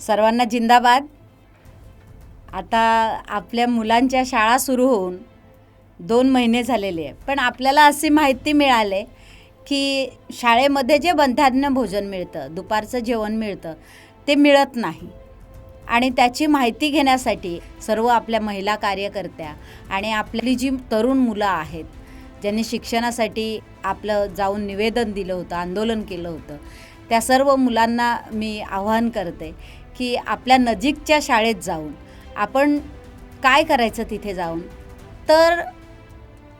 सर्वांना जिंदाबाद। आता आपल्या मुलांच्या शाळा सुरू होऊन 2 महिने झालेले आहे, पण आपल्याला अशी माहिती मिळाली की शाळेमध्ये जे मध्यान्ह भोजन मिळतं, दुपारचं जेवण मिळतं, ते मिळत नाही। आणि त्याची माहिती घेण्यासाठी सर्व आपल्या महिला कार्यकर्त्या आणि आपली जी तरुण मुलं आहेत, ज्यांनी शिक्षणासाठी आपलं जाऊन निवेदन दिलं होतं, आंदोलन केलं होतं, त्या सर्व मुलांना मी आवाहन करते की आपल्या नजीकच्या शाळेत जाऊन आपण काय करायचं तिथे जाऊन, तर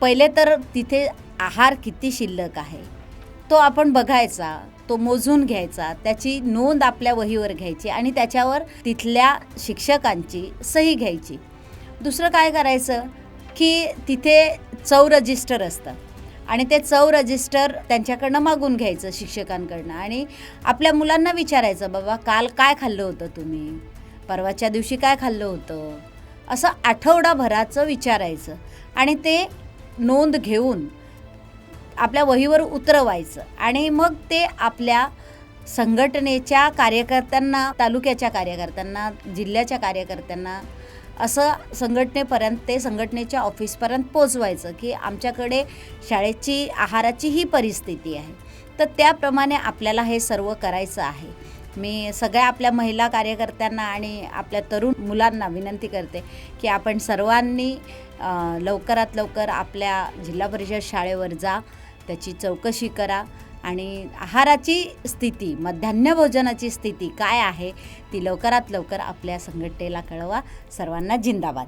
पहिले तर तिथे आहार किती शिल्लक आहे तो आपण बघायचा, तो मोजून घ्यायचा, त्याची नोंद आपल्या वहीवर घ्यायची आणि त्याच्यावर तिथल्या शिक्षकांची सही घ्यायची। दुसरं काय करायचं की तिथे चव रजिस्टर असतं आणि ते चव रजिस्टर त्यांच्याकडनं मागून घ्यायचं शिक्षकांकडनं आणि आपल्या मुलांना विचारायचं, बाबा काल काय खाल्लं होतं तुम्ही, परवाच्या दिवशी काय खाल्लं होतं, असं आठवडाभराचं विचारायचं आणि ते नोंद घेऊन आपल्या वहीवर उतरवायचं आणि मग ते आपल्या संघटनेच्या कार्यकर्त्यांना, तालुक्याच्या कार्यकर्त्यांना, जिल्ह्याच्या कार्यकर्त्यांना असं संघटनेपर्यंत, ते संघटनेच्या ऑफिसपर्यंत पोचवायचं की आमच्याकडे शाळेची आहाराची ही परिस्थिती आहे। तर त्याप्रमाणे आपल्याला हे सर्व करायचं आहे। मी सगळ्या आपल्या महिला कार्यकर्त्यांना आणि आपल्या तरुण मुलांना विनंती करते की आपण सर्वांनी लवकरात लवकर आपल्या जिल्हा परिषद शाळेवर जा, त्याची चौकशी करा आणि आहाराची स्थिती, मध्यान्ह भोजनाची स्थिती काय आहे ती लवकरात लवकर आपल्या संघटनेला कळवा। सर्वांना जिंदाबाद।